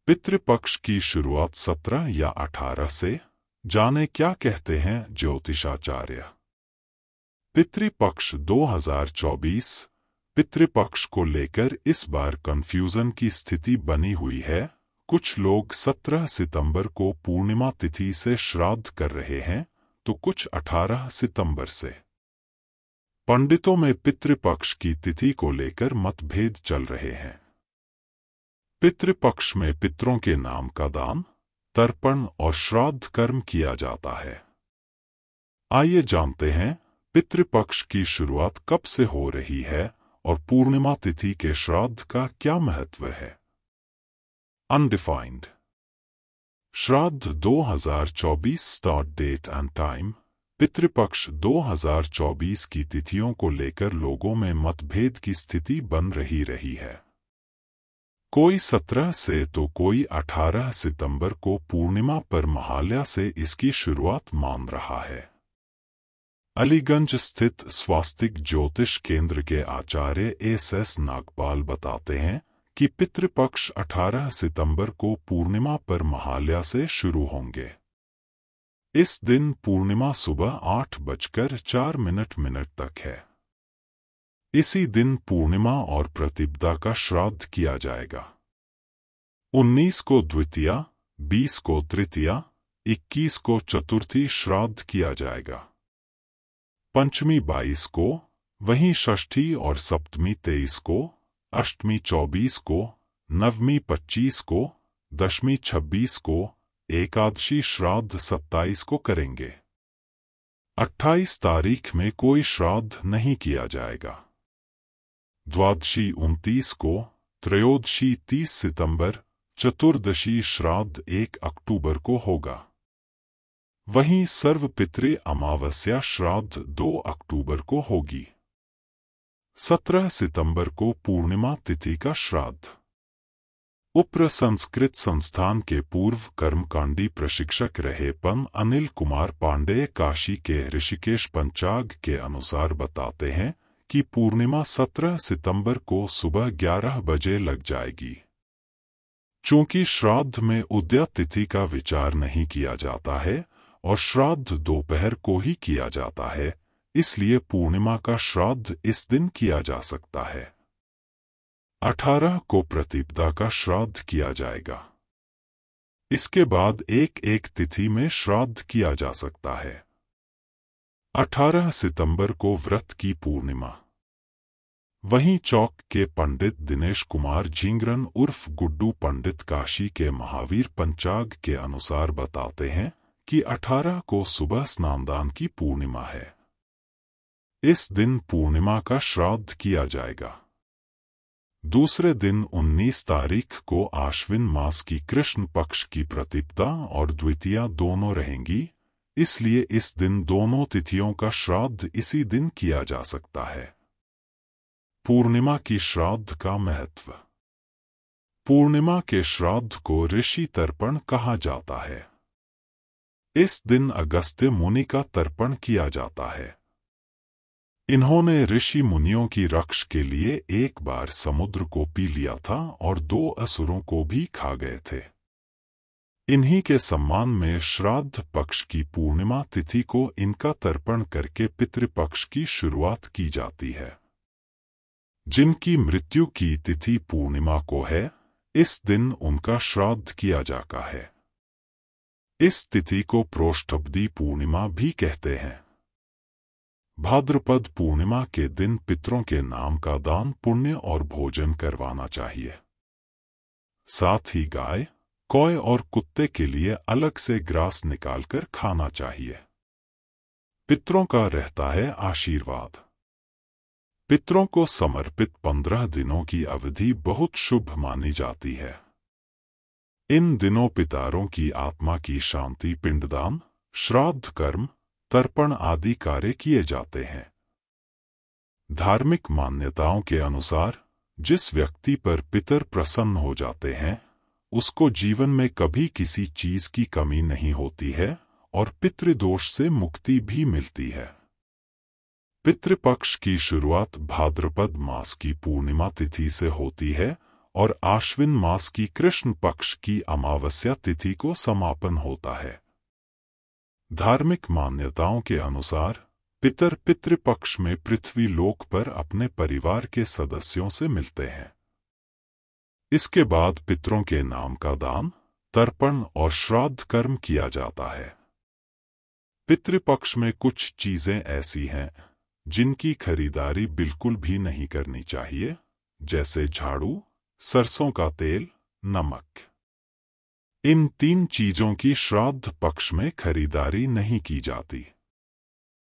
पितृपक्ष की शुरुआत 17 या 18 से। जाने क्या कहते हैं ज्योतिषाचार्य। पितृपक्ष 2024। पितृपक्ष को लेकर इस बार कंफ्यूजन की स्थिति बनी हुई है। कुछ लोग 17 सितंबर को पूर्णिमा तिथि से श्राद्ध कर रहे हैं तो कुछ 18 सितंबर से। पंडितों में पितृपक्ष की तिथि को लेकर मतभेद चल रहे हैं। पितृपक्ष में पितरों के नाम का दान, तर्पण और श्राद्ध कर्म किया जाता है। आइए जानते हैं पितृपक्ष की शुरुआत कब से हो रही है और पूर्णिमा तिथि के श्राद्ध का क्या महत्व है। Undefined. Shraddh 2024 start date and time. Pitrupaksha 2024 की तिथियों को लेकर लोगों में मतभेद की स्थिति बन रही है। कोई 17 से तो कोई 18 सितंबर को पूर्णिमा पर महालया से इसकी शुरुआत मान रहा है। अलीगंज स्थित स्वास्तिक ज्योतिष केंद्र के आचार्य एस नागपाल बताते हैं कि पितृपक्ष 18 सितंबर को पूर्णिमा पर महालया से शुरू होंगे। इस दिन पूर्णिमा सुबह 8:04 तक है। इसी दिन पूर्णिमा और प्रतिपदा का श्राद्ध किया जाएगा। 19 को द्वितीया, 20 को तृतीया, 21 को चतुर्थी श्राद्ध किया जाएगा। पंचमी 22 को, वहीं षष्ठी और सप्तमी 23 को, अष्टमी 24 को, नवमी 25 को, दशमी 26 को, एकादशी श्राद्ध 27 को करेंगे। 28 तारीख में कोई श्राद्ध नहीं किया जाएगा। द्वादशी 29 को, त्रयोदशी 30 सितंबर, चतुर्दशी श्राद्ध 1 अक्टूबर को होगा। वहीं सर्वपितृ अमावस्या श्राद्ध 2 अक्टूबर को होगी। 17 सितंबर को पूर्णिमा तिथि का श्राद्ध। उप्र संस्कृत संस्थान के पूर्व कर्मकांडी प्रशिक्षक रहे पं अनिल कुमार पांडेय काशी के ऋषिकेश पंचाग के अनुसार बताते हैं कि पूर्णिमा 17 सितंबर को सुबह 11 बजे लग जाएगी। चूंकि श्राद्ध में उदया तिथि का विचार नहीं किया जाता है और श्राद्ध दोपहर को ही किया जाता है, इसलिए पूर्णिमा का श्राद्ध इस दिन किया जा सकता है। 18 को प्रतिपदा का श्राद्ध किया जाएगा। इसके बाद एक तिथि में श्राद्ध किया जा सकता है। 18 सितंबर को व्रत की पूर्णिमा। वहीं चौक के पंडित दिनेश कुमार झिंगरन उर्फ गुड्डू पंडित काशी के महावीर पंचाग के अनुसार बताते हैं कि 18 को सुबह स्नानदान की पूर्णिमा है। इस दिन पूर्णिमा का श्राद्ध किया जाएगा। दूसरे दिन 19 तारीख को आश्विन मास की कृष्ण पक्ष की प्रतिपदा और द्वितीया दोनों रहेंगी, इसलिए इस दिन दोनों तिथियों का श्राद्ध इसी दिन किया जा सकता है। पूर्णिमा की श्राद्ध का महत्व। पूर्णिमा के श्राद्ध को ऋषि तर्पण कहा जाता है। इस दिन अगस्त्य मुनि का तर्पण किया जाता है। इन्होंने ऋषि मुनियों की रक्षा के लिए एक बार समुद्र को पी लिया था और 2 असुरों को भी खा गए थे। इन्हीं के सम्मान में श्राद्ध पक्ष की पूर्णिमा तिथि को इनका तर्पण करके पितृपक्ष की शुरुआत की जाती है। जिनकी मृत्यु की तिथि पूर्णिमा को है, इस दिन उनका श्राद्ध किया जाता है। इस तिथि को प्रोष्ठबदी पूर्णिमा भी कहते हैं। भाद्रपद पूर्णिमा के दिन पितरों के नाम का दान, पुण्य और भोजन करवाना चाहिए। साथ ही गाय, कौए और कुत्ते के लिए अलग से ग्रास निकालकर खाना चाहिए। पितरों का रहता है आशीर्वाद। पितरों को समर्पित 15 दिनों की अवधि बहुत शुभ मानी जाती है। इन दिनों पितरों की आत्मा की शांति, पिंडदान, श्राद्ध कर्म, तर्पण आदि कार्य किए जाते हैं। धार्मिक मान्यताओं के अनुसार जिस व्यक्ति पर पितर प्रसन्न हो जाते हैं, उसको जीवन में कभी किसी चीज की कमी नहीं होती है और पितृदोष से मुक्ति भी मिलती है। पितृपक्ष की शुरुआत भाद्रपद मास की पूर्णिमा तिथि से होती है और आश्विन मास की कृष्ण पक्ष की अमावस्या तिथि को समापन होता है। धार्मिक मान्यताओं के अनुसार पितृपक्ष में पृथ्वी लोक पर अपने परिवार के सदस्यों से मिलते हैं। इसके बाद पितरों के नाम का दान, तर्पण और श्राद्ध कर्म किया जाता है। पितृपक्ष में कुछ चीजें ऐसी हैं जिनकी खरीदारी बिल्कुल भी नहीं करनी चाहिए, जैसे झाड़ू, सरसों का तेल, नमक। इन 3 चीजों की श्राद्ध पक्ष में खरीदारी नहीं की जाती।